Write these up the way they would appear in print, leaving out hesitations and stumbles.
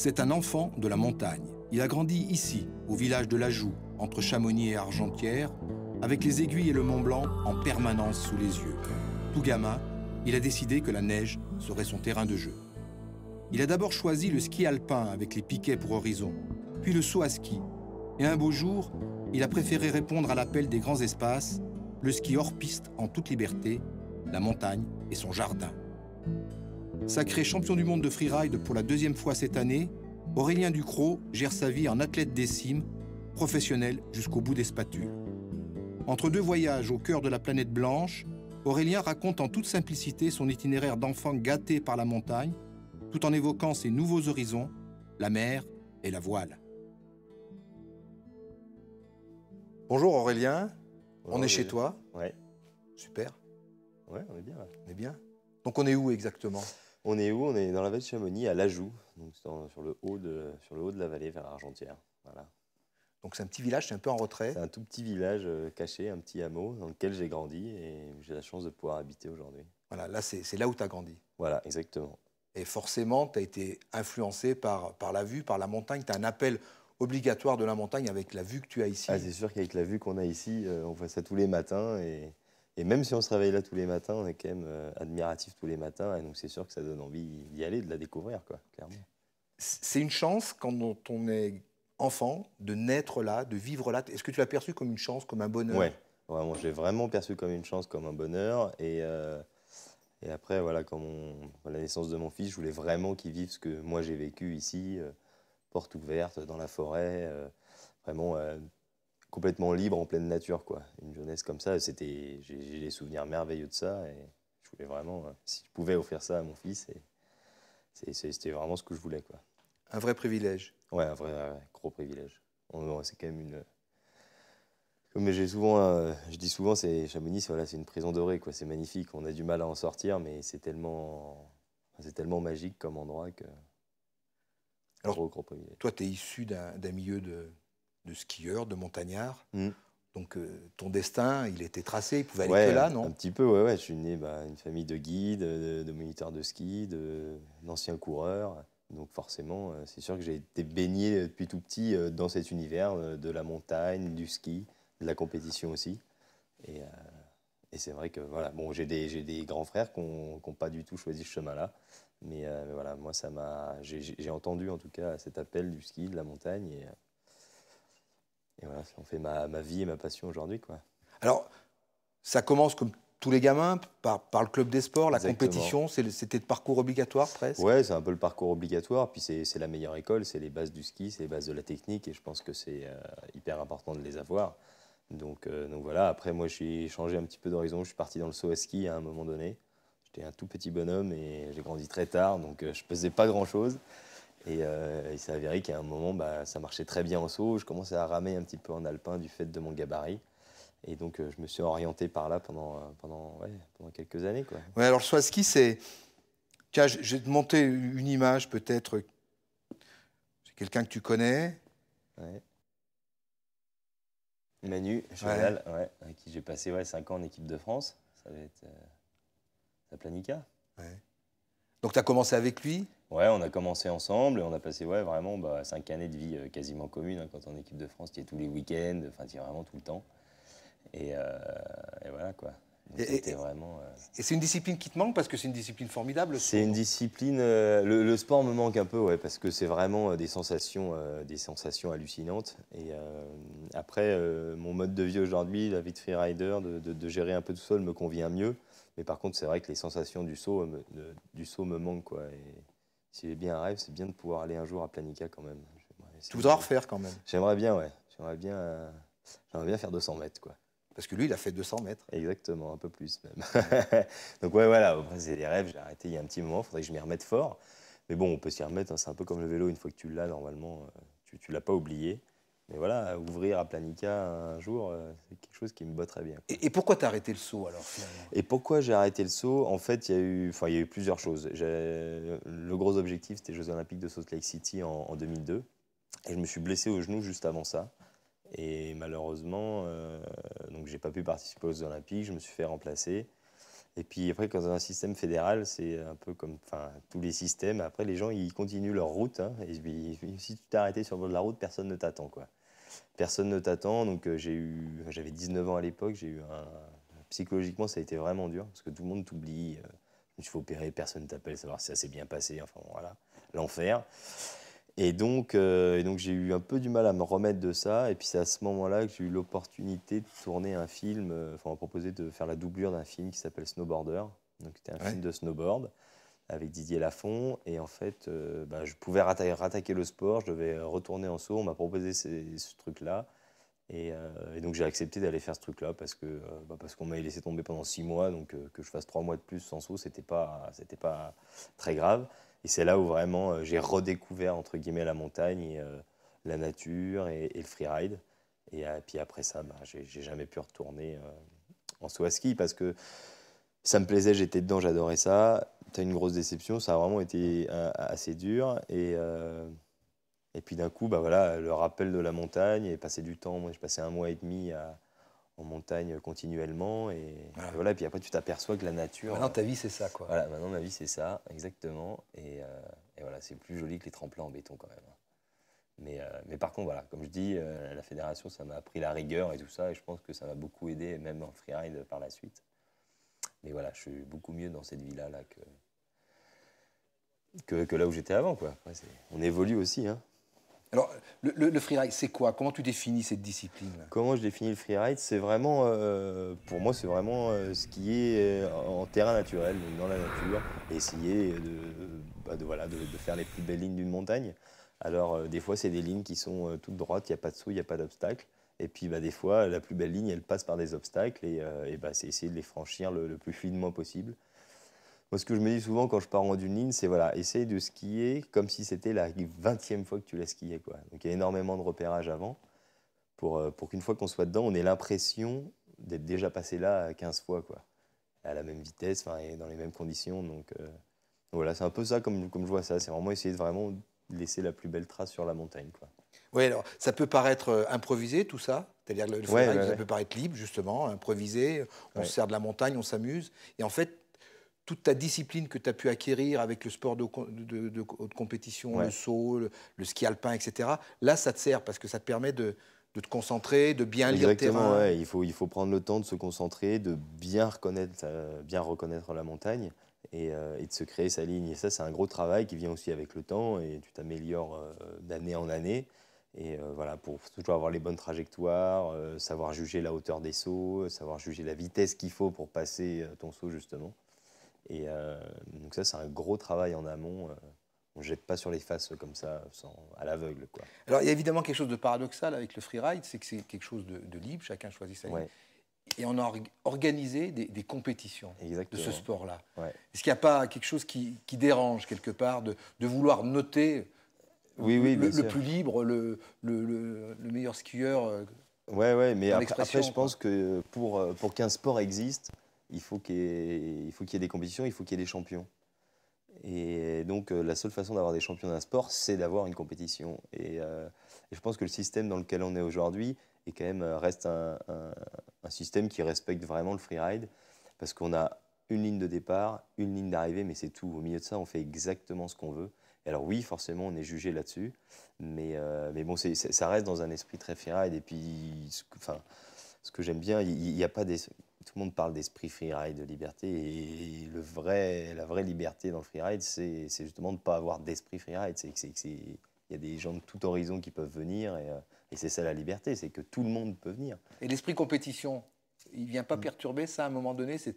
C'est un enfant de la montagne. Il a grandi ici, au village de La Joux, entre Chamonix et Argentières, avec les aiguilles et le Mont Blanc en permanence sous les yeux. Tout gamin, il a décidé que la neige serait son terrain de jeu. Il a d'abord choisi le ski alpin avec les piquets pour horizon, puis le saut à ski. Et un beau jour, il a préféré répondre à l'appel des grands espaces, le ski hors piste en toute liberté, la montagne et son jardin. Sacré champion du monde de freeride pour la deuxième fois cette année, Aurélien Ducrot gère sa vie en athlète des cimes, professionnel jusqu'au bout des spatules. Entre deux voyages au cœur de la planète blanche, Aurélien raconte en toute simplicité son itinéraire d'enfant gâté par la montagne, tout en évoquant ses nouveaux horizons, la mer et la voile. Bonjour Aurélien, Bonjour, on est chez toi. Ouais. Super. Ouais, on est bien là. On est bien. Donc on est où exactement? On est où? On est dans la vallée de Chamonix, à La Joux, donc sur le haut de la vallée vers Argentières. Voilà. Donc c'est un petit village, c'est un peu en retrait. C'est un tout petit village caché, un petit hameau dans lequel j'ai grandi et j'ai la chance de pouvoir habiter aujourd'hui. Voilà, là c'est là où tu as grandi. Voilà, exactement. Et forcément, tu as été influencé par la vue, par la montagne. Tu as un appel obligatoire de la montagne avec la vue que tu as ici. Ah, c'est sûr qu'avec la vue qu'on a ici, on voit ça tous les matins et même si on se réveille là tous les matins, on est quand même admiratif tous les matins et donc c'est sûr que ça donne envie d'y aller, de la découvrir, quoi, clairement. C'est une chance quand on est enfant de naître là, de vivre là. Est-ce que tu l'as perçu comme une chance, comme un bonheur? Ouais, vraiment, je l'ai vraiment perçu comme une chance, comme un bonheur et après, voilà, à la naissance de mon fils, je voulais vraiment qu'il vive ce que moi j'ai vécu ici, porte ouverte, dans la forêt, vraiment complètement libre, en pleine nature, quoi. Une jeunesse comme ça, j'ai des souvenirs merveilleux de ça et je voulais vraiment, si je pouvais offrir ça à mon fils, c'était vraiment ce que je voulais, quoi. Un vrai privilège. Ouais, un vrai gros privilège. C'est quand même une... Comme je dis souvent, Chamonix, voilà, c'est une prison dorée, quoi. C'est magnifique. On a du mal à en sortir, mais c'est tellement magique comme endroit que. Alors, Gros privilège. toi, tu es issu d'un milieu de skieurs, de montagnards. Donc, ton destin, il était tracé. Il pouvait aller que là, non? Un petit peu, ouais. Je suis né une famille de guides, de moniteurs de ski, d'anciens coureurs. Donc, forcément, c'est sûr que j'ai été baigné depuis tout petit dans cet univers de la montagne, du ski, de la compétition aussi. Et c'est vrai que voilà, bon, j'ai des grands frères qui n'ont pas du tout choisi ce chemin-là. Mais voilà, moi, j'ai entendu en tout cas cet appel du ski, de la montagne. Et voilà, ça en fait ma vie et ma passion aujourd'hui, quoi. Alors, ça commence comme tous les gamins, par le club des sports, la Exactement. compétition. C'était le parcours obligatoire presque? Ouais, c'est un peu le parcours obligatoire. Puis c'est la meilleure école, c'est les bases du ski, c'est les bases de la technique. Et je pense que c'est hyper important de les avoir. Donc voilà, après moi j'ai changé un petit peu d'horizon, je suis parti dans le saut à ski à un moment donné. J'étais un tout petit bonhomme et j'ai grandi très tard, donc je pesais pas grand chose. Et il s'est avéré qu'à un moment, ça marchait très bien en saut. Je commençais à ramer un petit peu en alpin du fait de mon gabarit. Et donc je me suis orienté par là pendant quelques années, quoi. Ouais, alors le saut à ski, c'est... Tiens, je vais te monter une image peut-être. C'est quelqu'un que tu connais. Ouais. Manu Cheval, ouais, avec qui j'ai passé 5 ans en équipe de France. Ça va être Planica. Ouais. Donc tu as commencé avec lui? Ouais, on a commencé ensemble et on a passé vraiment 5 années de vie quasiment commune. Hein, quand on est en équipe de France, tu es tous les week-ends, enfin tu es vraiment tout le temps. Et voilà, quoi. C'était vraiment... Et c'est une discipline qui te manque parce que c'est une discipline formidable. C'est une discipline... le sport me manque un peu, ouais, parce que c'est vraiment des sensations hallucinantes. Et après, mon mode de vie aujourd'hui, la vie de freerider, de gérer un peu tout seul me convient mieux. Mais par contre, c'est vrai que les sensations du saut me manquent, quoi. Et si j'ai bien un rêve, c'est bien de pouvoir aller un jour à Planica quand même. Tu voudras refaire quand même? J'aimerais bien, ouais. J'aimerais bien faire 200 mètres, quoi. Parce que lui, il a fait 200 mètres. Exactement, un peu plus même. Donc ouais, voilà, après c'est des rêves, j'ai arrêté il y a un petit moment, il faudrait que je m'y remette fort. Mais bon, on peut s'y remettre, hein, c'est un peu comme le vélo, une fois que tu l'as, normalement, tu ne l'as pas oublié. Mais voilà, ouvrir à Planica un jour, c'est quelque chose qui me botterait bien. Et pourquoi tu as arrêté le saut alors finalement? Et pourquoi j'ai arrêté le saut? En fait, il y a eu plusieurs choses. Le gros objectif, c'était les Jeux Olympiques de Salt Lake City en 2002. Et je me suis blessé au genou juste avant ça. Et malheureusement, donc j'ai pas pu participer aux Olympiques, je me suis fait remplacer. Et puis après, quand dans un système fédéral, c'est un peu comme tous les systèmes. Après, les gens, ils continuent leur route. Hein, et puis, si tu t'es arrêté sur le bord de la route, personne ne t'attend, quoi. Personne ne t'attend. Donc, j'avais 19 ans à l'époque. Psychologiquement, ça a été vraiment dur parce que tout le monde t'oublie. Je me suis fait opérer, personne ne t'appelle, savoir si ça s'est bien passé. Enfin, voilà, l'enfer. Et donc j'ai eu un peu du mal à me remettre de ça. Et puis c'est à ce moment-là que j'ai eu l'opportunité de tourner un film. On m'a proposé de faire la doublure d'un film qui s'appelle Snowboarder. Donc c'était un film de snowboard avec Didier Lafont. Et en fait, je pouvais rattaquer le sport. Je devais retourner en saut. On m'a proposé ce truc-là. Et donc j'ai accepté d'aller faire ce truc-là parce qu'on m'avait laissé tomber pendant 6 mois. Donc que je fasse 3 mois de plus sans saut, c'était pas très grave. Et c'est là où vraiment j'ai redécouvert entre guillemets la montagne, et, la nature et le freeride. Et puis après ça, j'ai jamais pu retourner en saut à ski parce que ça me plaisait, j'étais dedans, j'adorais ça. T'as une grosse déception, ça a vraiment été assez dur. Et puis d'un coup, voilà, le rappel de la montagne et passer du temps. Moi, j'ai passé 1 mois et demi en montagne continuellement. Et voilà, et puis après, tu t'aperçois que la nature. Maintenant, ta vie, c'est ça, quoi. Voilà, maintenant, ma vie, c'est ça, exactement. Et voilà, c'est plus joli que les tremplins en béton quand même. Mais par contre, voilà, comme je dis, la fédération, ça m'a appris la rigueur et tout ça. Et je pense que ça m'a beaucoup aidé, même en freeride par la suite. Mais voilà, je suis beaucoup mieux dans cette vie-là là, que là où j'étais avant, quoi. Après, on évolue aussi, hein. Alors, le freeride, c'est quoi? Comment tu définis cette discipline? Comment je définis le freeride? C'est vraiment, pour moi, c'est vraiment skier en terrain naturel, donc dans la nature, et essayer de faire les plus belles lignes d'une montagne. Alors, des fois, c'est des lignes qui sont toutes droites, il n'y a pas de saut, il n'y a pas d'obstacle. Et puis, des fois, la plus belle ligne, elle passe par des obstacles, et c'est essayer de les franchir le plus fluidement possible. Moi, ce que je me dis souvent quand je pars en d'une ligne, c'est voilà, essaye de skier comme si c'était la 20e fois que tu l'as skié, quoi. Donc il y a énormément de repérage avant pour qu'une fois qu'on soit dedans, on ait l'impression d'être déjà passé là 15 fois, quoi. À la même vitesse, et dans les mêmes conditions. Donc voilà, c'est un peu ça comme je vois ça. C'est vraiment essayer de vraiment laisser la plus belle trace sur la montagne, quoi. Oui, alors ça peut paraître improvisé tout ça, c'est-à-dire le freeride, ça peut paraître libre justement, improvisé, on se sert de la montagne, on s'amuse, et en fait, toute ta discipline que tu as pu acquérir avec le sport de haute compétition, le saut, le ski alpin, etc., là, ça te sert parce que ça te permet de te concentrer, de bien lire le terrain. Ouais. Il faut prendre le temps de se concentrer, de bien reconnaître la montagne et de se créer sa ligne. Et ça, c'est un gros travail qui vient aussi avec le temps et tu t'améliores d'année en année. Et voilà, pour toujours avoir les bonnes trajectoires, savoir juger la hauteur des sauts, savoir juger la vitesse qu'il faut pour passer ton saut, justement. Et donc ça, c'est un gros travail en amont. On ne jette pas sur les faces comme ça, à l'aveugle, quoi. Alors, il y a évidemment quelque chose de paradoxal avec le freeride, c'est que c'est quelque chose de libre, chacun choisit sa ligne. Et on a organisé des compétitions de ce sport-là. Est-ce qu'il n'y a pas quelque chose qui dérange quelque part de vouloir noter le plus libre, le meilleur skieur? Mais après, je pense que pour qu'un sport existe, il faut qu'il y ait des compétitions, il faut qu'il y ait des champions. Et donc, la seule façon d'avoir des champions d'un sport, c'est d'avoir une compétition. Et je pense que le système dans lequel on est aujourd'hui reste un système qui respecte vraiment le freeride, parce qu'on a une ligne de départ, une ligne d'arrivée, mais c'est tout. Au milieu de ça, on fait exactement ce qu'on veut. Et alors oui, forcément, on est jugé là-dessus, mais bon, ça reste dans un esprit très freeride. Et puis, ce que j'aime bien, il n'y a pas des... Tout le monde parle d'esprit freeride, de liberté, et la vraie liberté dans le freeride, c'est justement de ne pas avoir d'esprit freeride. Il y a des gens de tout horizon qui peuvent venir, et c'est ça la liberté, c'est que tout le monde peut venir. Et l'esprit compétition, il ne vient pas perturber ça à un moment donné? Est-ce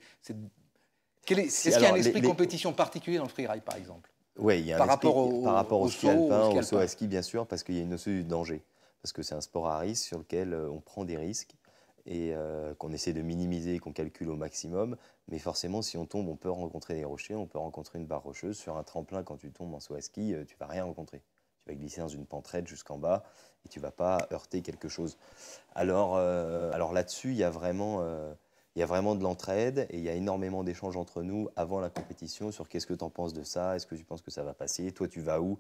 qu'il y a un esprit compétition particulier dans le freeride, par exemple? Oui, il y a par rapport au ski alpin, au saut à ski, bien sûr, parce qu'il y a une notion du danger. Parce que c'est un sport à risque sur lequel on prend des risques, et qu'on essaie de minimiser, qu'on calcule au maximum. Mais forcément, si on tombe, on peut rencontrer des rochers, on peut rencontrer une barre rocheuse. Sur un tremplin, quand tu tombes en saut à ski, tu ne vas rien rencontrer. Tu vas glisser dans une pente raide jusqu'en bas et tu ne vas pas heurter quelque chose. Alors là-dessus, il y a vraiment de l'entraide, et il y a énormément d'échanges entre nous avant la compétition sur qu'est-ce que tu en penses de ça, est-ce que tu penses que ça va passer, toi tu vas où?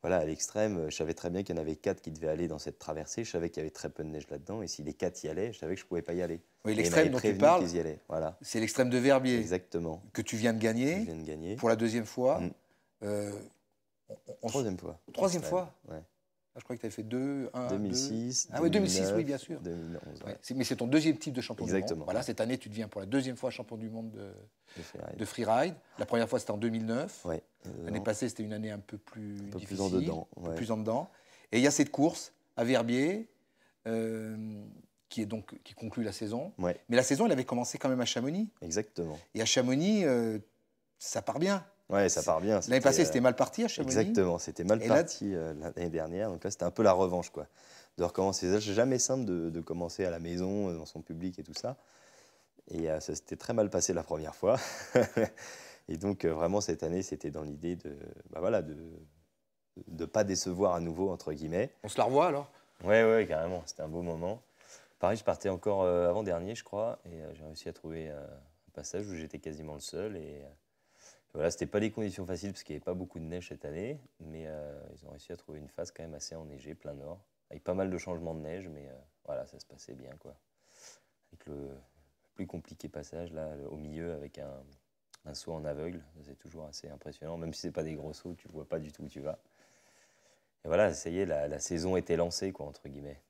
voilà, à l'extrême, je savais très bien qu'il y en avait 4 qui devaient aller dans cette traversée. Je savais qu'il y avait très peu de neige là-dedans. Et si les 4 y allaient, je savais que je ne pouvais pas y aller. Oui, l'extrême dont tu parles, qu'ils y allaient. Voilà. c'est l'extrême de Verbier. Exactement. Que tu viens de gagner. Que je viens de gagner. Pour la deuxième fois. Troisième fois. Troisième fois. Ouais. Je crois que tu avais fait 2, 1, 2006, 2... Ah oui, 2006, oui, bien sûr. 2011, ouais. Mais c'est ton deuxième titre de champion Exactement, du monde. Voilà, ouais. cette année, tu deviens pour la deuxième fois champion du monde de freeride. La première fois, c'était en 2009. Ouais, l'année passée, c'était une année un peu plus difficile. Plus en dedans. Ouais. Un peu plus en dedans. Et il y a cette course à Verbier qui conclut la saison. Ouais. Mais la saison, elle avait commencé quand même à Chamonix. Exactement. Et à Chamonix, ça part bien. Ouais, ça part bien. L'année passée, c'était mal parti à Chamonix. Exactement, c'était mal parti l'année dernière. Donc là, c'était un peu la revanche, quoi. De recommencer. C'est jamais simple de commencer à la maison, dans son public et tout ça. Et ça s'était très mal passé la première fois. Et donc, vraiment, cette année, c'était dans l'idée de ne pas décevoir à nouveau, entre guillemets. On se la revoit, alors? Ouais, carrément. C'était un beau moment. Pareil, je partais encore avant-dernier, je crois. Et j'ai réussi à trouver un passage où j'étais quasiment le seul. Et voilà, c'était pas des conditions faciles parce qu'il n'y avait pas beaucoup de neige cette année, mais ils ont réussi à trouver une phase quand même assez enneigée, plein nord, avec pas mal de changements de neige, mais voilà, ça se passait bien, quoi. Avec le plus compliqué passage là, au milieu, avec un saut en aveugle, c'est toujours assez impressionnant, même si c'est pas des gros sauts, tu vois pas du tout où tu vas. Et voilà, ça y est, la saison était lancée, quoi, entre guillemets.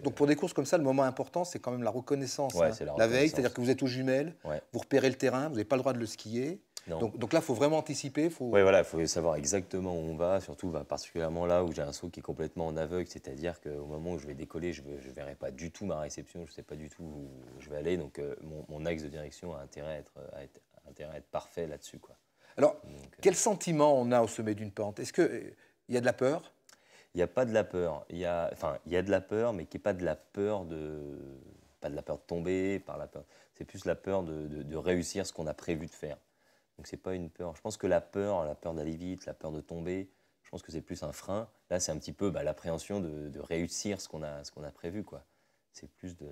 Donc pour des courses comme ça, le moment important, c'est quand même la reconnaissance. Ouais, hein. c'est la veille, c'est-à-dire que vous êtes aux jumelles, vous repérez le terrain, vous n'avez pas le droit de le skier. Donc là, il faut vraiment anticiper. Oui, voilà, il faut savoir exactement où on va, surtout particulièrement là où j'ai un saut qui est complètement en aveugle, c'est-à-dire qu'au moment où je vais décoller, je ne verrai pas du tout ma réception, je ne sais pas du tout où je vais aller, donc mon axe de direction a intérêt à être parfait là-dessus, quoi. Alors, quel sentiment on a au sommet d'une pente? Est-ce qu'il y a de la peur? Il n'y a pas de la peur. Il y a de la peur, mais qui n'est pas de la peur pas de la peur de tomber, c'est plus la peur de réussir ce qu'on a prévu de faire. Donc c'est pas une peur. Je pense que la peur d'aller vite, la peur de tomber, je pense que c'est plus un frein. Là, c'est un petit peu l'appréhension de réussir ce qu'on a prévu, quoi. C'est plus de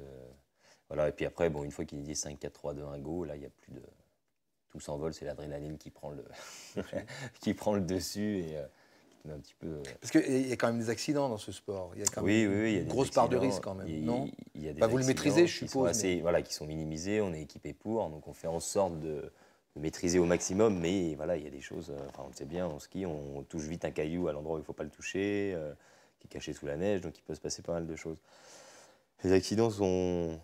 voilà. Et puis après, bon, une fois qu'il dit 5, 4, 3, 2, 1, go, là, il y a plus de tout s'envole. C'est l'adrénaline qui prend le dessus et qui met un petit peu. Parce qu'il y a quand même des accidents dans ce sport. Il y a quand même une grosse part de risque quand même. Non, il y a des vous le maîtrisez, je suppose. Qui sont minimisés. On est équipé pour, donc on fait en sorte de maîtriser au maximum, mais voilà, il y a des choses, on le sait bien, en ski, on touche vite un caillou à l'endroit où il ne faut pas le toucher, qui est caché sous la neige, donc il peut se passer pas mal de choses. Les accidents sont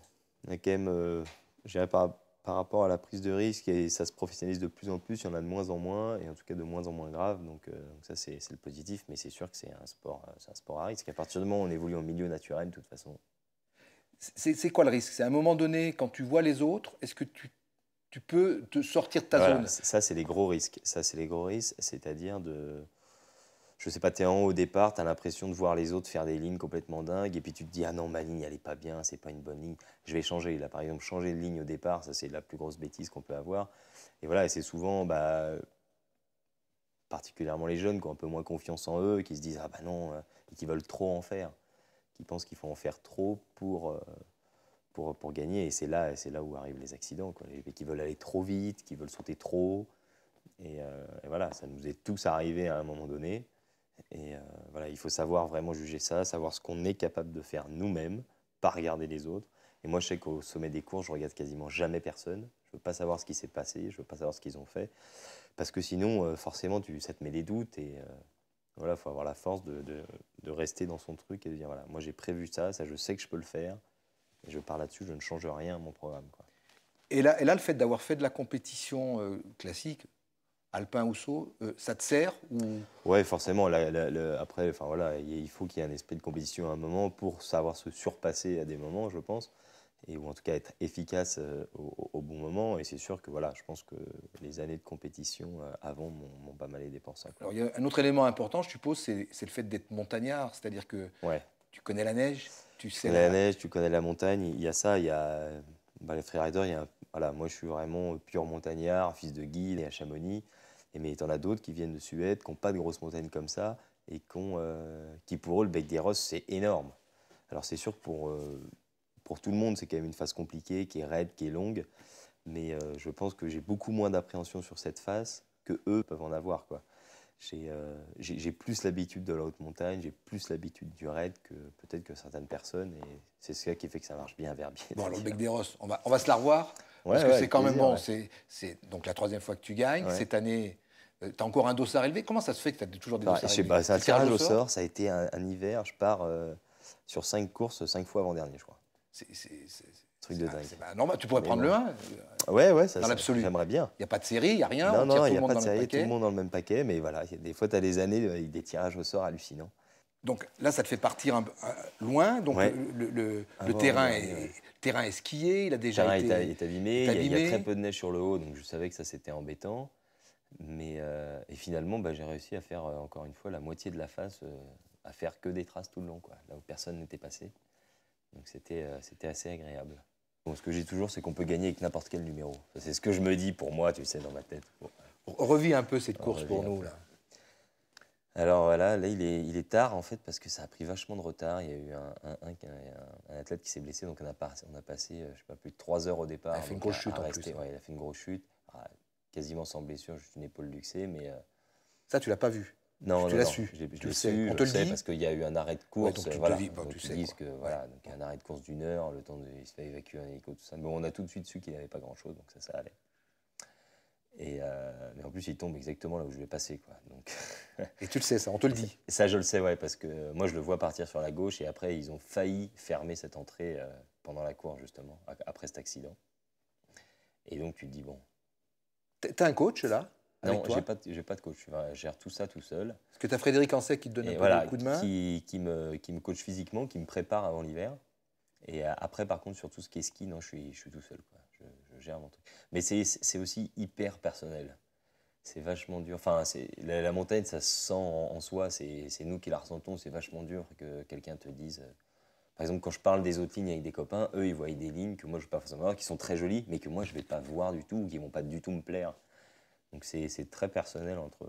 quand même, je dirais par rapport à la prise de risque, et ça se professionnalise de plus en plus, il y en a de moins en moins, et en tout cas de moins en moins grave, donc ça c'est le positif, mais c'est sûr que c'est un sport à risque. À partir du moment où on évolue en milieu naturel, de toute façon. C'est quoi le risque? C'est à un moment donné, quand tu vois les autres, est-ce que tu peux te sortir de ta zone? Ça, c'est les gros risques. C'est-à-dire je sais pas, tu es en haut au départ, tu as l'impression de voir les autres faire des lignes complètement dingues, et puis tu te dis, ah non, ma ligne, elle est pas bien, c'est pas une bonne ligne, je vais changer. Là, par exemple, changer de ligne au départ, ça, c'est la plus grosse bêtise qu'on peut avoir. Et voilà, et c'est souvent, particulièrement les jeunes qui ont un peu moins confiance en eux, qui se disent, ah bah non, et qui veulent trop en faire, qui pensent qu'il faut en faire trop pour gagner, et c'est là où arrivent les accidents, quoi. Les qui veulent aller trop vite, qui veulent sauter trop haut, et voilà, ça nous est tous arrivé à un moment donné, et voilà, il faut savoir vraiment juger ça, savoir ce qu'on est capable de faire nous-mêmes, pas regarder les autres. Et moi, je sais qu'au sommet des courses, je regarde quasiment jamais personne, je veux pas savoir ce qui s'est passé, je veux pas savoir ce qu'ils ont fait, parce que sinon, forcément, ça te met des doutes, et voilà, faut avoir la force de rester dans son truc et de dire, voilà, moi j'ai prévu ça, je sais que je peux le faire, et je pars là-dessus, je ne change rien à mon programme, quoi. Et là, le fait d'avoir fait de la compétition classique, alpin ou saut, ça te sert ou... Ouais, forcément. Après, voilà, il faut qu'il y ait un esprit de compétition à un moment pour savoir se surpasser à des moments, je pense, ou en tout cas être efficace au bon moment. Et c'est sûr que voilà, je pense que les années de compétition avant m'ont pas mal aidé pour ça, quoi. Alors, il y a un autre élément important, je suppose, c'est le fait d'être montagnard, c'est-à-dire que tu connais la neige. Tu connais la neige, tu connais la montagne, il y a ça, il y a les freeriders, voilà, moi je suis vraiment pur montagnard, fils de guide et à Chamonix, mais tu en as d'autres qui viennent de Suède, qui n'ont pas de grosses montagnes comme ça, et qui pour eux, le bec des Rosses, c'est énorme. Alors c'est sûr que pour tout le monde, c'est quand même une phase compliquée, qui est raide, qui est longue, mais je pense que j'ai beaucoup moins d'appréhension sur cette phase que eux peuvent en avoir, quoi. j'ai plus l'habitude de la haute montagne, j'ai plus l'habitude du raid que peut-être que certaines personnes, et c'est ça qui fait que ça marche bien à Verbier. Bon, alors le Bec des Rosses, on va se la revoir, parce que c'est quand même bon. C'est donc la 3e fois que tu gagnes. Cette année, tu as encore un dossard élevé. Comment ça se fait que tu as toujours des dossards élevés? C'est un tirage au sort, ça a été un hiver, je pars sur 5 courses, 5 fois avant-dernier, je crois. Truc de dingue. Normal, tu pourrais prendre le 1. Ouais, dans l'absolu. J'aimerais bien. Il n'y a pas de série, il n'y a rien. Non, il n'y a pas de série, tout le monde dans le même paquet, mais voilà, des fois, tu as des années avec des tirages au sort hallucinants. Donc là, ça te fait partir loin. Donc le terrain est skié, il a déjà été abîmé. Il y a très peu de neige sur le haut, donc je savais que ça c'était embêtant. Mais et finalement, j'ai réussi à faire encore une fois la moitié de la face, à faire que des traces tout le long, quoi, là où personne n'était passé. Donc c'était assez agréable. Bon, ce que j'ai toujours, c'est qu'on peut gagner avec n'importe quel numéro. C'est ce que je me dis pour moi, tu sais, dans ma tête. Bon. Revis un peu cette course pour nous, là. Alors voilà, là il est tard en fait parce que ça a pris vachement de retard. Il y a eu un athlète qui s'est blessé, donc on a passé je sais pas, plus de 3 heures au départ. Il a fait une grosse chute en plus. Ouais, il a fait une grosse chute, quasiment sans blessure, juste une épaule luxée, mais ça tu l'as pas vu? Non, tu l'as su. Je l'ai su, on te le dit parce qu'il y a eu un arrêt de course. Ouais, donc voilà, tu sais que voilà, donc il y a un arrêt de course d'1 heure, le temps de se faire évacuer un hélico, tout ça. Mais on a tout de suite su qu'il n'avait pas grand-chose, donc ça allait. Mais en plus, il tombe exactement là où je vais passer, quoi. Donc et tu le sais, ça, on te le dit. Ça, je le sais, ouais, parce que moi, je le vois partir sur la gauche et après, ils ont failli fermer cette entrée pendant la course, justement, après cet accident. Et donc, tu te dis, bon. T'as un coach, là? Non, j'ai pas de coach. Je gère tout ça tout seul. Est-ce que tu as Frédéric Ancet qui te donne un coup de main? Qui me coach physiquement, qui me prépare avant l'hiver. Et après, par contre, sur tout ce qui est ski, non, je suis tout seul, quoi. Je gère mon truc. Mais c'est aussi hyper personnel. C'est vachement dur. Enfin, la montagne, ça se sent en soi. C'est nous qui la ressentons. C'est vachement dur que quelqu'un te dise... Par exemple, quand je parle des autres lignes avec des copains, eux, ils voient des lignes que moi, je ne vais pas forcément voir, qui sont très jolies, mais que moi, je ne vais pas voir du tout, ou qui ne vont pas du tout me plaire. Donc, c'est très personnel entre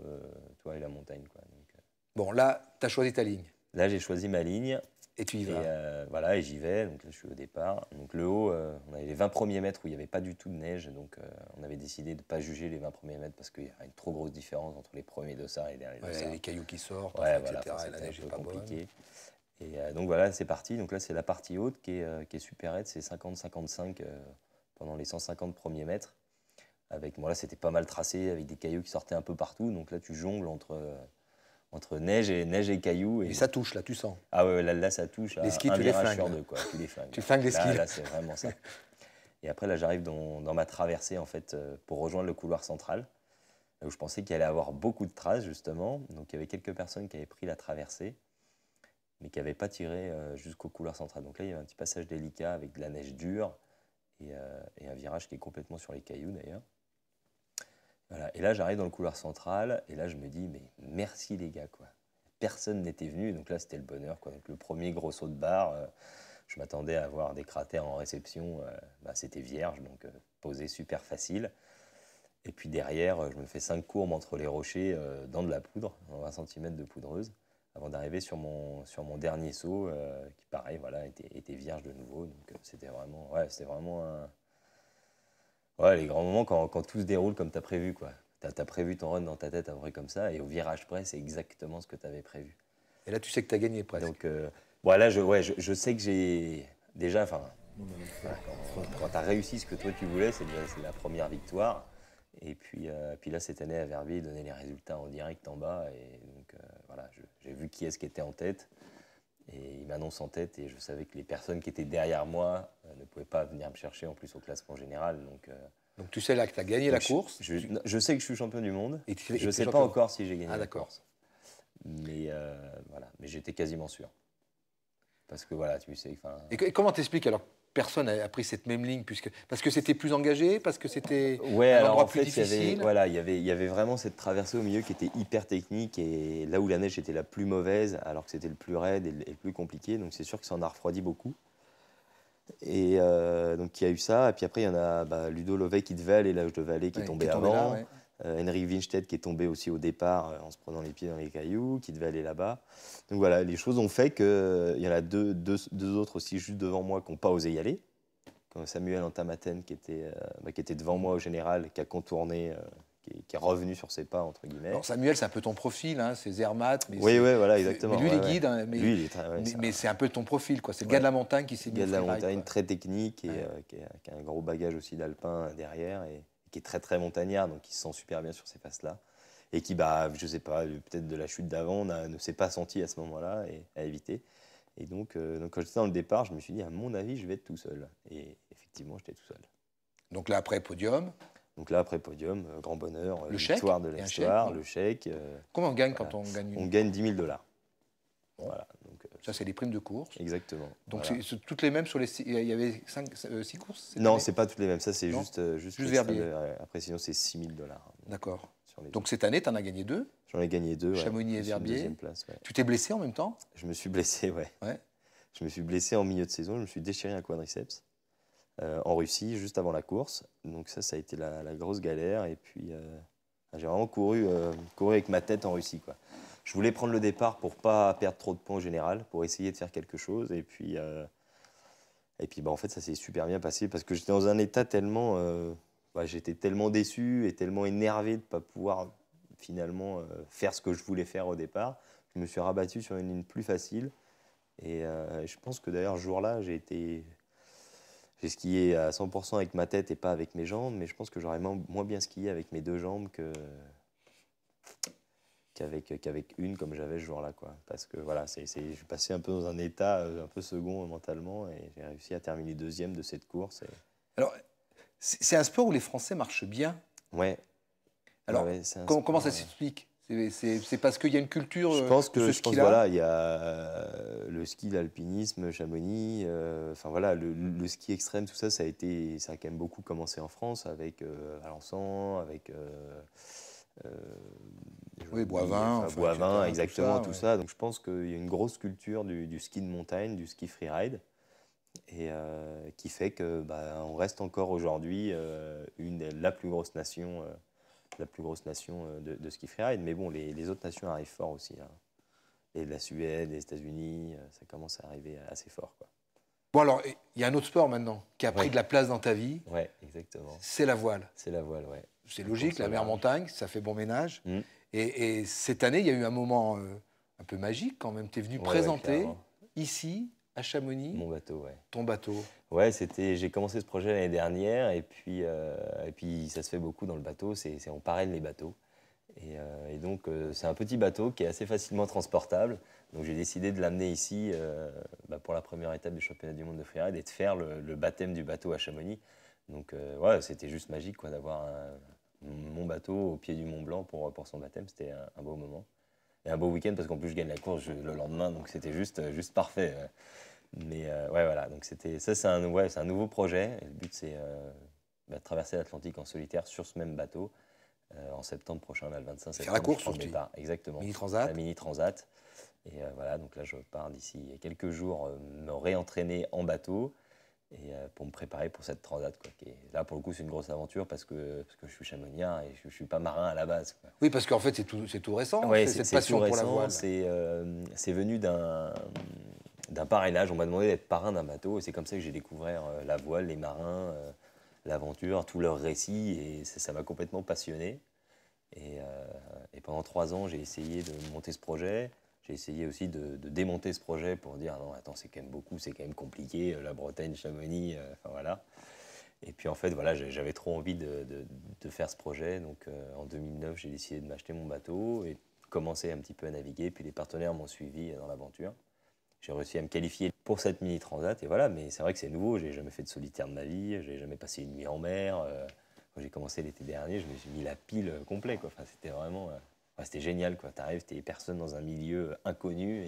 toi et la montagne, quoi. Donc, bon, là, tu as choisi ta ligne. Là, j'ai choisi ma ligne. Et tu y vas. Et voilà, et j'y vais. Donc là, je suis au départ. Donc le haut, on avait les 20 premiers mètres où il n'y avait pas du tout de neige. Donc on avait décidé de ne pas juger les 20 premiers mètres parce qu'il y a une trop grosse différence entre les premiers dossards et les derniers dossards. Les cailloux qui sortent, voilà, etc. La neige est pas compliquée. Et donc voilà, c'est parti. Donc là, c'est la partie haute qui est super raide. C'est 50-55 pendant les 150 premiers mètres. Bon, là, c'était pas mal tracé avec des cailloux qui sortaient un peu partout. Donc là, tu jongles entre neige et cailloux. Et ça touche, là, tu sens. Ah ouais, là ça touche. Les skis, tu les flingues. Sur deux, quoi. Tu les flingues. Tu flingues les skis. Là, c'est vraiment ça. Et après, là, j'arrive dans ma traversée, en fait, pour rejoindre le couloir central, là où je pensais qu'il allait avoir beaucoup de traces, justement. Donc, il y avait quelques personnes qui avaient pris la traversée, mais qui n'avaient pas tiré jusqu'au couloir central. Donc là, il y avait un petit passage délicat avec de la neige dure et un virage qui est complètement sur les cailloux, d'ailleurs. Voilà. Et là, j'arrive dans le couloir central, et là, je me dis, mais merci les gars, quoi. Personne n'était venu, donc là, c'était le bonheur, quoi. Donc, le premier gros saut de barre, je m'attendais à avoir des cratères en réception, c'était vierge, donc posé super facile. Et puis derrière, je me fais 5 courbes entre les rochers dans de la poudre, dans 20 cm de poudreuse, avant d'arriver sur mon dernier saut, qui, pareil, voilà, était vierge de nouveau. Donc, c'était vraiment un... Ouais, les grands moments quand tout se déroule comme tu as prévu, quoi. Tu as prévu ton run dans ta tête à peu près comme ça, et au virage près, c'est exactement ce que tu avais prévu. Et là, tu sais que tu as gagné presque. Donc, voilà, je sais que j'ai déjà, quand tu as réussi ce que toi tu voulais, c'est la première victoire. Et puis là, cette année à Verbier, il donnait les résultats en direct en bas. Et donc, voilà, j'ai vu qui est-ce qui était en tête. Et il m'annonce en tête, et je savais que les personnes qui étaient derrière moi ne pouvaient pas venir me chercher en plus au classement général. Donc tu sais là que tu as gagné la course. Je sais que je suis champion du monde. Je ne sais pas champion. encore si j'ai gagné la course. Mais voilà, mais j'étais quasiment sûr. Parce que voilà, tu sais. Et comment t'expliques alors? Personne n'a pris cette même ligne parce que c'était plus engagé, parce que c'était un endroit plus difficile. Il y avait vraiment cette traversée au milieu qui était hyper technique, et là où la neige était la plus mauvaise, alors que c'était le plus raide et le plus compliqué. Donc c'est sûr que ça en a refroidi beaucoup. Et donc il y a eu ça. Et puis après, il y en a Ludo Lovey qui devait aller là où je devais aller, qui est tombé avant. Henrik Winstedt qui est tombé aussi au départ en se prenant les pieds dans les cailloux, qui devait aller là-bas. Donc voilà, les choses ont fait qu'il y en a deux autres aussi juste devant moi qui n'ont pas osé y aller. Comme Samuel Antamaten qui était devant moi au général, qui a contourné, qui qui est revenu sur ses pas, entre guillemets. Alors Samuel, c'est un peu ton profil, hein, c'est Zermatt. Oui, voilà, exactement. Mais lui, il est guide, hein, lui, il est mais c'est un peu ton profil, quoi. C'est le gars de la montagne qui s'est mis au freeride. Le gars de la montagne, quoi. très technique, et qui a un gros bagage aussi d'alpin derrière, et qui est très, très montagnard, donc il se sent super bien sur ces passes-là. Et qui, je sais pas, peut-être de la chute d'avant, ne s'est pas senti à ce moment-là, et à éviter. Et donc quand j'étais dans le départ, je me suis dit, à mon avis, je vais être tout seul. Et effectivement, j'étais tout seul. Donc là, après, podium. Donc là, après podium, grand bonheur, le victoire chèque, de l'histoire, le chèque. Comment on gagne quand on gagne On gagne 10 000 $. Bon. Voilà, donc, ça, c'est les primes de course. Exactement. Donc c'est toutes les mêmes sur les 6... Il y avait 6 courses Non, ce n'est pas toutes les mêmes. Ça, c'est juste Verbier. Après, sinon, c'est 6 000 $. D'accord. Donc cette année, tu en as gagné 2. J'en ai gagné 2. Chamonix et Verbier. Deuxième place, ouais. Tu t'es blessé en même temps? Je me suis blessé, ouais. Je me suis blessé en milieu de saison. Je me suis déchiré un quadriceps en Russie, juste avant la course. Donc ça a été la grosse galère. Et puis, j'ai vraiment couru avec ma tête en Russie, quoi. Je voulais prendre le départ pour ne pas perdre trop de points au général, pour essayer de faire quelque chose. Et puis en fait, ça s'est super bien passé parce que j'étais dans un état tellement... j'étais tellement déçu et tellement énervé de ne pas pouvoir finalement faire ce que je voulais faire au départ. Je me suis rabattu sur une ligne plus facile. Et je pense que d'ailleurs, ce jour-là, j'ai skié à 100% avec ma tête et pas avec mes jambes. Mais je pense que j'aurais moins bien skié avec mes 2 jambes qu'avec une comme j'avais ce jour-là, quoi. Parce que voilà, je suis passé un peu dans un état un peu second mentalement et j'ai réussi à terminer 2e de cette course. Alors, c'est un sport où les Français marchent bien. Ouais. Alors, comment ça s'explique? C'est parce qu'il y a une culture je pense que ski-là. Il y a le ski, l'alpinisme, Chamonix, le ski extrême, tout ça, ça a quand même beaucoup commencé en France avec Alençon, avec Boivin, exactement, tout ça. Donc je pense qu'il y a une grosse culture du ski de montagne, du ski freeride, et qui fait que on reste encore aujourd'hui la plus grosse nation. De ski freeride, mais bon, les autres nations arrivent fort aussi. Hein. Et la Suède, les États-Unis, ça commence à arriver assez fort, quoi. Bon, alors, il y a un autre sport maintenant qui a pris de la place dans ta vie. Oui, exactement. C'est la voile. C'est la voile, ouais. C'est logique, la mer montagne, ça fait bon ménage. Et cette année, il y a eu un moment un peu magique quand même. Tu es venu présenter ici, à Chamonix, mon bateau, ouais. Ton bateau. Ouais, j'ai commencé ce projet l'année dernière et puis ça se fait beaucoup dans le bateau, on parraine les bateaux. Et donc c'est un petit bateau qui est assez facilement transportable. Donc j'ai décidé de l'amener ici pour la première étape du championnat du monde de freeride et de faire le baptême du bateau à Chamonix. Donc c'était juste magique, quoi, d'avoir mon bateau au pied du Mont Blanc pour son baptême. C'était un beau moment. Et un beau week-end parce qu'en plus je gagne la course le lendemain, donc c'était juste parfait. Mais voilà, donc c'est un nouveau projet. Et le but, c'est de traverser l'Atlantique en solitaire sur ce même bateau en septembre prochain, le 25 septembre. Faire la course aussi. Exactement. Mini-transat. La mini-transat. Et voilà, donc là, je pars d'ici quelques jours me réentraîner en bateau et pour me préparer pour cette transat, quoi, là, pour le coup, c'est une grosse aventure parce que je suis chamoniard et je ne suis pas marin à la base, quoi. Oui, parce qu'en fait, c'est tout récent, cette passion pour la voile. C'est venu d'un parrainage. On m'a demandé d'être parrain d'un bateau et c'est comme ça que j'ai découvert la voile, les marins, l'aventure, tous leurs récits et ça m'a complètement passionné. Et pendant 3 ans, j'ai essayé de monter ce projet. J'ai essayé aussi de démonter ce projet pour dire non, attends, c'est quand même beaucoup, c'est quand même compliqué, la Bretagne, Chamonix, voilà. Et puis en fait, voilà, j'avais trop envie de faire ce projet. Donc en 2009, j'ai décidé de m'acheter mon bateau et commencer un petit peu à naviguer. Puis les partenaires m'ont suivi dans l'aventure. J'ai réussi à me qualifier pour cette mini-transat. Et voilà, mais c'est vrai que c'est nouveau. J'ai jamais fait de solitaire de ma vie. J'ai jamais passé une nuit en mer. Quand j'ai commencé l'été dernier, je me suis mis la pile complet, quoi. Enfin, c'était vraiment... c'était génial, quoi. T'arrives, t'es personne dans un milieu inconnu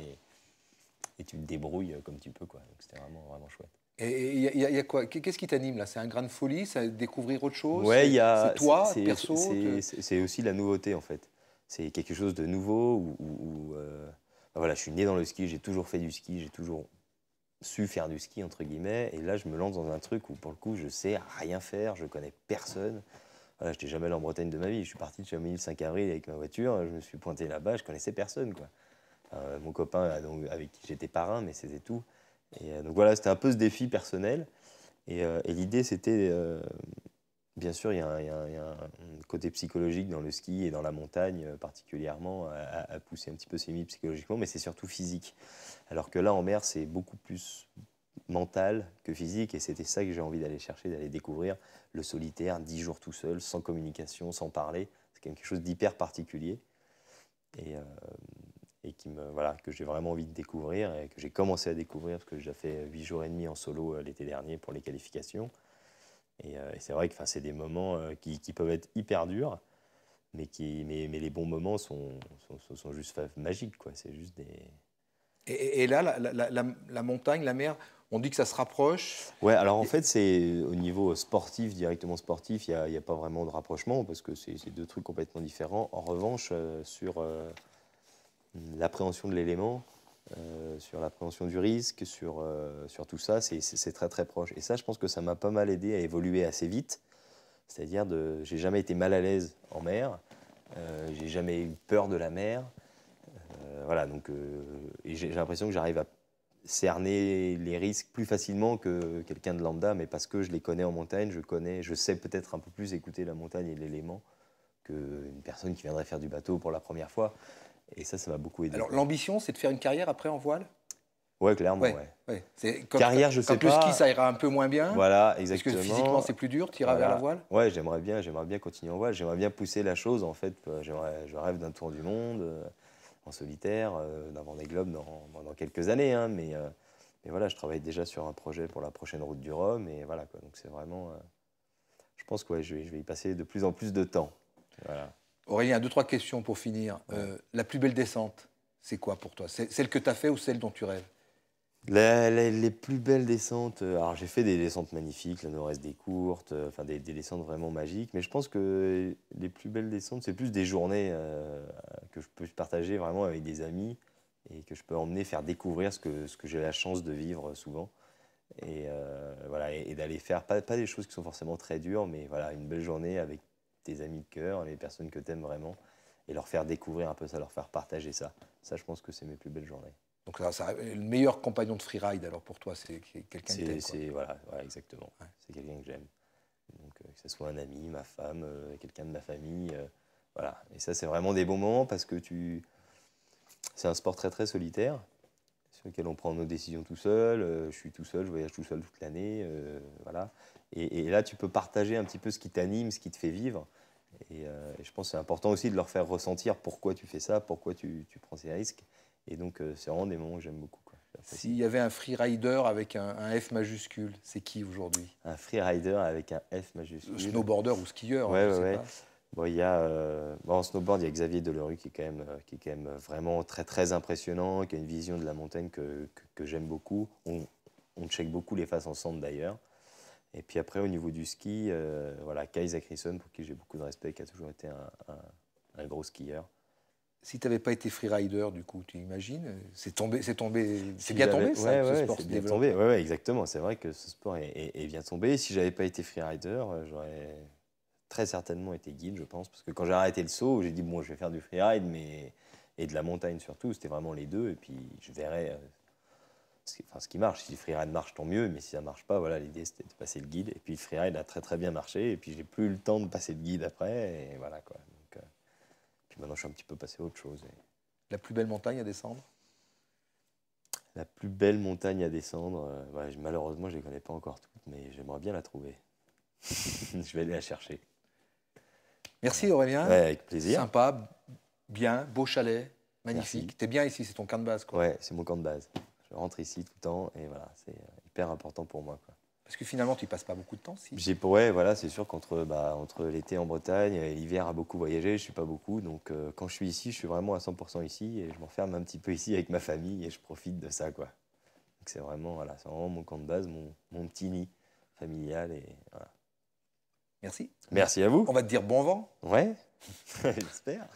et tu te débrouilles comme tu peux, quoi. Donc c'était vraiment, vraiment chouette. Et il y a quoi? Qu'est-ce qui t'anime là? C'est un grain de folie? C'est découvrir autre chose? Ouais, c'est toi, perso? C'est aussi la nouveauté, en fait. C'est quelque chose de nouveau où voilà, je suis né dans le ski, j'ai toujours fait du ski, j'ai toujours su faire du ski, entre guillemets. Et là, je me lance dans un truc où, pour le coup, je sais rien faire, je connais personne. Voilà, je n'étais jamais allé en Bretagne de ma vie. Je suis parti de Chamonix le 5 avril avec ma voiture, je me suis pointé là-bas, je connaissais personne, quoi. Mon copain donc, avec qui j'étais parrain, mais c'était tout. Et donc voilà, c'était un peu ce défi personnel. Et l'idée, c'était Bien sûr, il y a un côté psychologique dans le ski et dans la montagne particulièrement à pousser un petit peu ses limites psychologiquement, mais c'est surtout physique. Alors que là, en mer, c'est beaucoup plus mental que physique, et c'était ça que j'ai envie d'aller chercher, d'aller découvrir le solitaire, 10 jours tout seul, sans communication, sans parler. C'est quelque chose d'hyper particulier et voilà, que j'ai vraiment envie de découvrir et que j'ai commencé à découvrir parce que j'ai fait 8 jours et demi en solo l'été dernier pour les qualifications. Et c'est vrai que c'est des moments qui peuvent être hyper durs, mais les bons moments sont juste magiques, quoi. C'est juste des... Et là, la montagne, la mer, on dit que ça se rapproche. Ouais, alors en fait, c'est au niveau sportif, directement sportif, il n'y a pas vraiment de rapprochement parce que c'est deux trucs complètement différents. En revanche, sur l'appréhension de l'élément, sur l'appréhension du risque, sur tout ça, c'est très très proche. Et ça, je pense que ça m'a pas mal aidé à évoluer assez vite. C'est-à-dire, j'ai jamais été mal à l'aise en mer, j'ai jamais eu peur de la mer. Voilà, donc, et j'ai l'impression que j'arrive à cerner les risques plus facilement que quelqu'un de lambda, mais parce que je les connais en montagne, je sais peut-être un peu plus écouter la montagne et l'élément qu'une personne qui viendrait faire du bateau pour la première fois. Et ça m'a beaucoup aidé. Alors l'ambition, c'est de faire une carrière après en voile? Ouais, clairement, ouais. Carrière, je sais pas. Quand le ski, ça ira un peu moins bien. Voilà, exactement. Parce que physiquement, c'est plus dur, tu iras vers la voile? Ouais, j'aimerais bien continuer en voile. J'aimerais bien pousser la chose, en fait. Je rêve d'un tour du monde en solitaire, d'un Vendée Globe dans quelques années. Hein, mais voilà, je travaille déjà sur un projet pour la prochaine route du Rhum. Et voilà, quoi. Donc c'est vraiment... je pense que je vais y passer de plus en plus de temps. Voilà. Aurélien, 2-3 questions pour finir. La plus belle descente, c'est quoi pour toi? Celle que tu as fait ou celle dont tu rêves? Les plus belles descentes, alors j'ai fait des descentes magnifiques, le nord-est des courtes, des descentes vraiment magiques, mais je pense que les plus belles descentes, c'est plus des journées que je peux partager vraiment avec des amis et que je peux emmener faire découvrir ce que j'ai la chance de vivre souvent. Et voilà, et d'aller faire, pas des choses qui sont forcément très dures, mais voilà, une belle journée avec tes amis de cœur, les personnes que tu aimes vraiment, et leur faire découvrir un peu ça, leur faire partager ça. Ça, je pense que c'est mes plus belles journées. Donc le meilleur compagnon de freeride, alors pour toi, c'est quelqu'un que t'aimes, voilà, exactement. Ouais. C'est quelqu'un que j'aime. Donc que ce soit un ami, ma femme, quelqu'un de ma famille, voilà. Et ça, c'est vraiment des bons moments parce que c'est un sport très très solitaire sur lequel on prend nos décisions tout seul. Je suis tout seul, je voyage tout seul toute l'année, voilà. Et là, tu peux partager un petit peu ce qui t'anime, ce qui te fait vivre. Et je pense que c'est important aussi de leur faire ressentir pourquoi tu fais ça, pourquoi tu prends ces risques. Et donc, c'est vraiment des moments que j'aime beaucoup, quoi. S'il y avait un freerider avec un F majuscule, c'est qui aujourd'hui? Un freerider avec un F majuscule. Snowboarder ou skieur, ouais, je sais pas. Bon, il y a, en snowboard, il y a Xavier Delerue qui est quand même vraiment très, très impressionnant, qui a une vision de la montagne que j'aime beaucoup. On check beaucoup les faces ensemble, d'ailleurs. Et puis après, au niveau du ski, voilà, Kai Zackrisson, pour qui j'ai beaucoup de respect, qui a toujours été un gros skieur. Si tu n'avais pas été freerider, du coup, tu imagines? C'est bien tombé, ça, ce sport se développe. Ouais, exactement. C'est vrai que ce sport est bien tombé. Si je n'avais pas été freerider, j'aurais très certainement été guide, je pense. Parce que quand j'ai arrêté le saut, j'ai dit, bon, je vais faire du freeride, et de la montagne surtout. C'était vraiment les deux. Et puis, je verrai ce qui marche. Si le freeride marche, tant mieux. Mais si ça ne marche pas, voilà, l'idée, c'était de passer le guide. Et puis, le freeride a très, très bien marché. Et puis, j'ai plus eu le temps de passer le guide après. Et voilà, quoi. Puis maintenant, je suis un petit peu passé à autre chose. La plus belle montagne à descendre? La plus belle montagne à descendre, malheureusement, je ne les connais pas encore toutes, mais j'aimerais bien la trouver. Je vais aller la chercher. Merci Aurélien. Ouais, avec plaisir. Sympa, bien, beau chalet, magnifique. T'es bien ici, c'est ton camp de base, quoi. Ouais, c'est mon camp de base. Je rentre ici tout le temps et voilà, c'est hyper important pour moi, quoi. Parce que finalement, tu ne passes pas beaucoup de temps ici. Voilà, c'est sûr qu'entre l'été en Bretagne et l'hiver à beaucoup voyager, je ne suis pas beaucoup. Donc quand je suis ici, je suis vraiment à 100% ici et je m'enferme un petit peu ici avec ma famille et je profite de ça, quoi. Donc c'est vraiment mon camp de base, mon petit nid familial. Et voilà. Merci. Merci à vous. On va te dire bon vent. Ouais, j'espère.